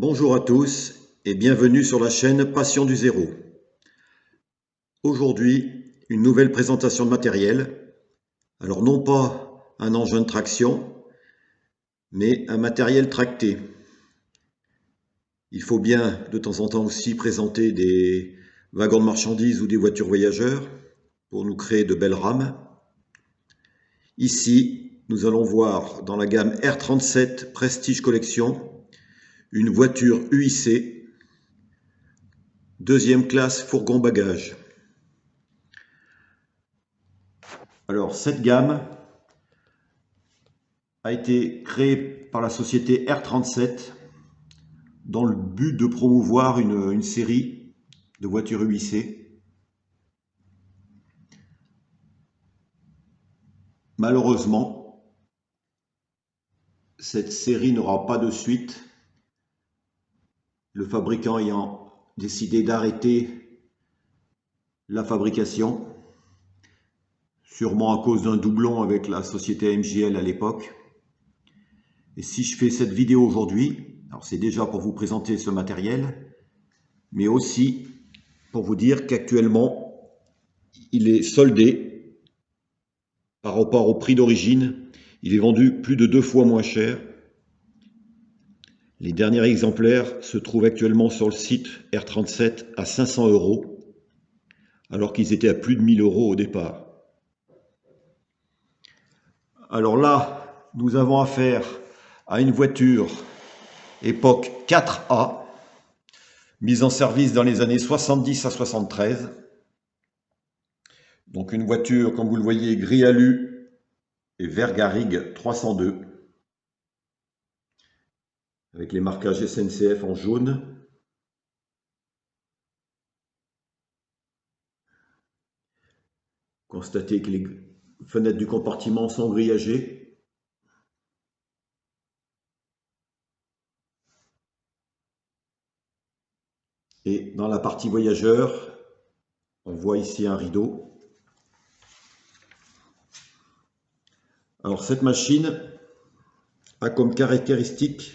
Bonjour à tous et bienvenue sur la chaîne Passion du Zéro. Aujourd'hui, une nouvelle présentation de matériel. Alors non pas un engin de traction, mais un matériel tracté. Il faut bien de temps en temps aussi présenter des wagons de marchandises ou des voitures voyageurs pour nous créer de belles rames. Ici, nous allons voir dans la gamme R37 Prestige Collection une voiture UIC, deuxième classe fourgon bagage. Alors cette gamme a été créée par la société R37 dans le but de promouvoir une série de voitures UIC. Malheureusement, cette série n'aura pas de suite, le fabricant ayant décidé d'arrêter la fabrication, sûrement à cause d'un doublon avec la société MJL à l'époque. Et si je fais cette vidéo aujourd'hui, alors c'est déjà pour vous présenter ce matériel, mais aussi pour vous dire qu'actuellement, il est soldé par rapport au prix d'origine. Il est vendu plus de 2 fois moins cher. Les derniers exemplaires se trouvent actuellement sur le site R37 à 500 €, alors qu'ils étaient à plus de 1000 € au départ. Alors là, nous avons affaire à une voiture époque 4A, mise en service dans les années 70 à 73. Donc une voiture, comme vous le voyez, gris alu et vert garrigue 302, avec les marquages SNCF en jaune. Constatez que les fenêtres du compartiment sont grillagées. Et dans la partie voyageur, on voit ici un rideau. Alors cette machine a comme caractéristique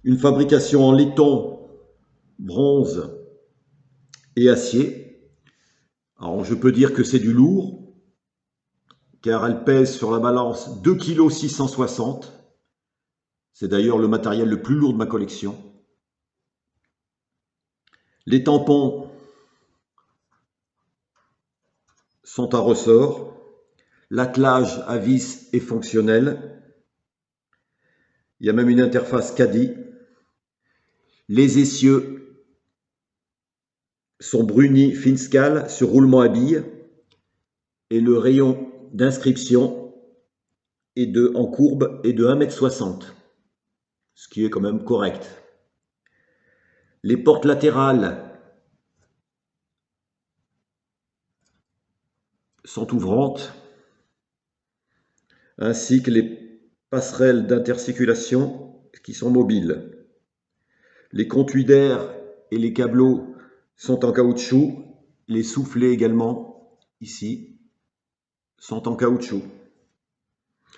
une fabrication en laiton, bronze et acier. Alors je peux dire que c'est du lourd, car elle pèse sur la balance 2,660 kg. C'est d'ailleurs le matériel le plus lourd de ma collection. Les tampons sont à ressort. L'attelage à vis est fonctionnel. Il y a même une interface caddie. Les essieux sont brunis Finscal sur roulement à billes. Et le rayon d'inscription en courbe est de 1,60 m, ce qui est quand même correct. Les portes latérales sont ouvrantes, ainsi que les passerelles d'intercirculation qui sont mobiles. Les conduits d'air et les câbleaux sont en caoutchouc. Les soufflets également, ici, sont en caoutchouc.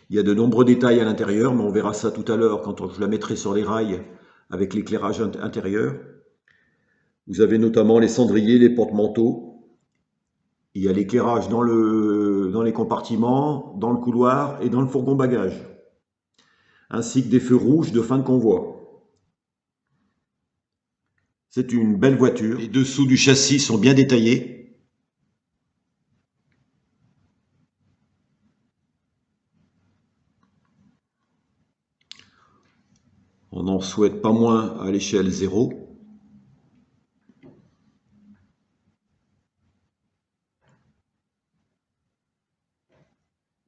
Il y a de nombreux détails à l'intérieur, mais on verra ça tout à l'heure quand je la mettrai sur les rails avec l'éclairage intérieur. Vous avez notamment les cendriers, les porte-manteaux. Il y a l'éclairage dans les compartiments, dans le couloir et dans le fourgon bagage, ainsi que des feux rouges de fin de convoi. C'est une belle voiture. Les dessous du châssis sont bien détaillés. On n'en souhaite pas moins à l'échelle 0.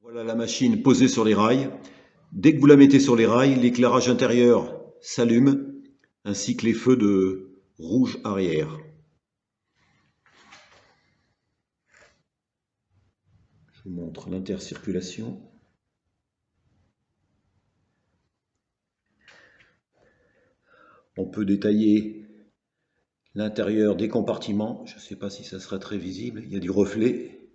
Voilà la machine posée sur les rails. Dès que vous la mettez sur les rails, l'éclairage intérieur s'allume, ainsi que les feux de rouge arrière. Je vous montre l'intercirculation. On peut détailler l'intérieur des compartiments. Je ne sais pas si ça sera très visible. Il y a du reflet.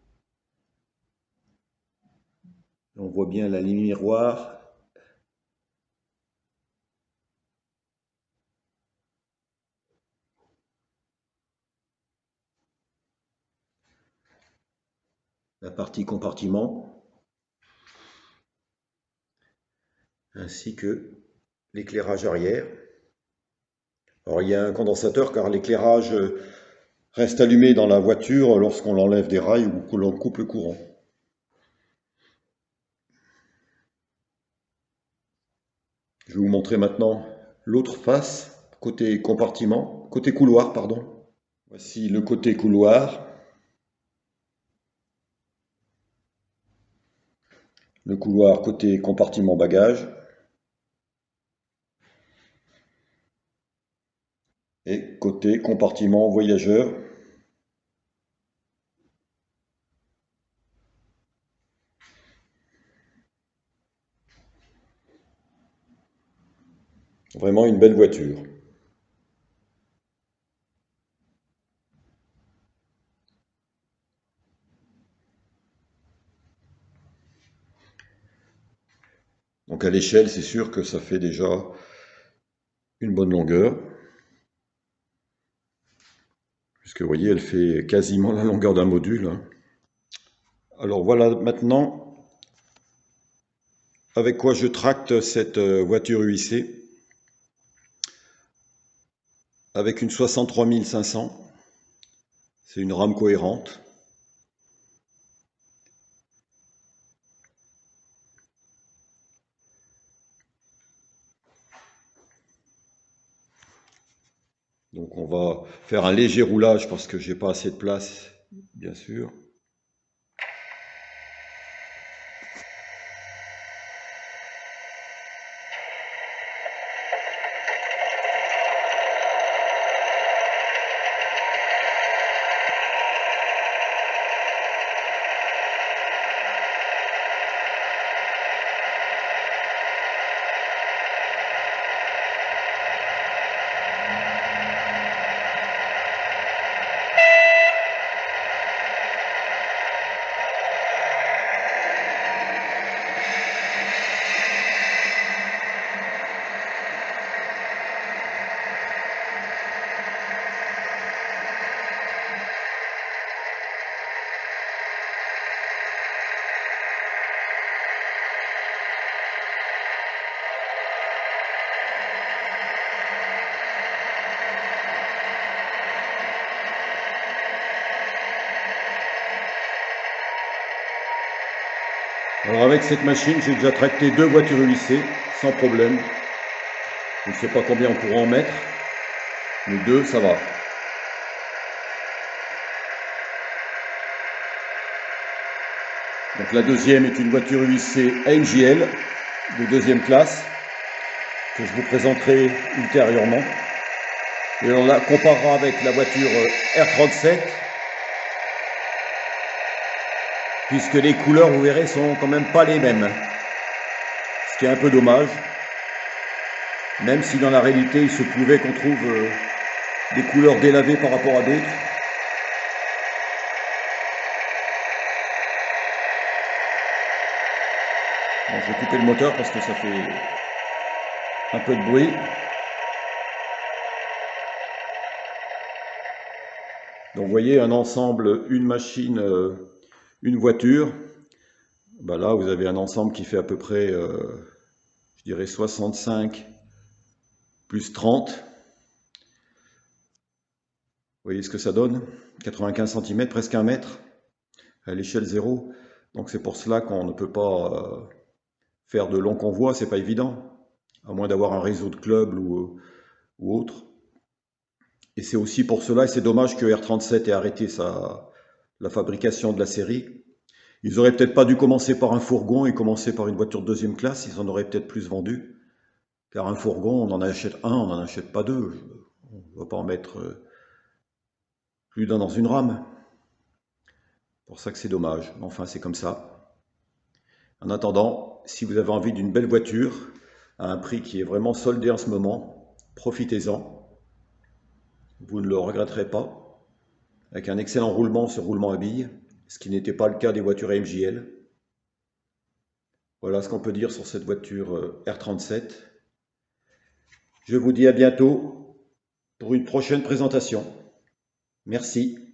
On voit bien la ligne miroir. la partie compartiment, ainsi que l'éclairage arrière. Alors il y a un condensateur car l'éclairage reste allumé dans la voiture lorsqu'on l'enlève des rails ou que l'on coupe le courant. Je vais vous montrer maintenant l'autre face, côté compartiment, côté couloir, pardon. Voici le côté couloir. Le couloir côté compartiment bagage. Et côté compartiment voyageur. Vraiment une belle voiture. Donc à l'échelle, c'est sûr que ça fait déjà une bonne longueur. Puisque vous voyez, elle fait quasiment la longueur d'un module. Alors voilà maintenant avec quoi je tracte cette voiture UIC. Avec une 63 500. C'est une rame cohérente. Donc on va faire un léger roulage parce que j'ai pas assez de place, bien sûr. Alors avec cette machine, j'ai déjà tracté 2 voitures UIC sans problème. Je ne sais pas combien on pourra en mettre, mais 2 ça va. Donc la deuxième est une voiture UIC AMJL de deuxième classe que je vous présenterai ultérieurement. Et on la comparera avec la voiture R37 puisque les couleurs, vous verrez, sont quand même pas les mêmes. Ce qui est un peu dommage, même si dans la réalité, il se pouvait qu'on trouve des couleurs délavées par rapport à d'autres. Bon, je vais couper le moteur parce que ça fait un peu de bruit. Donc vous voyez un ensemble, une machine, une voiture. Ben là, vous avez un ensemble qui fait à peu près, je dirais 65 plus 30. Vous voyez ce que ça donne? 95 cm, presque 1 mètre à l'échelle 0. Donc c'est pour cela qu'on ne peut pas faire de longs convois, c'est pas évident, à moins d'avoir un réseau de clubs ou autre. Et c'est aussi pour cela, et c'est dommage que R37 ait arrêté la fabrication de la série. Ils auraient peut-être pas dû commencer par un fourgon et commencer par une voiture de deuxième classe, ils en auraient peut-être plus vendu. Car un fourgon, on en achète un, on n'en achète pas deux. On ne va pas en mettre plus d'un dans une rame. C'est pour ça que c'est dommage. Enfin, c'est comme ça. En attendant, si vous avez envie d'une belle voiture, à un prix qui est vraiment soldé en ce moment, profitez-en. Vous ne le regretterez pas. Avec un excellent roulement sur roulement à billes, ce qui n'était pas le cas des voitures AMJL. Voilà ce qu'on peut dire sur cette voiture R37. Je vous dis à bientôt pour une prochaine présentation. Merci.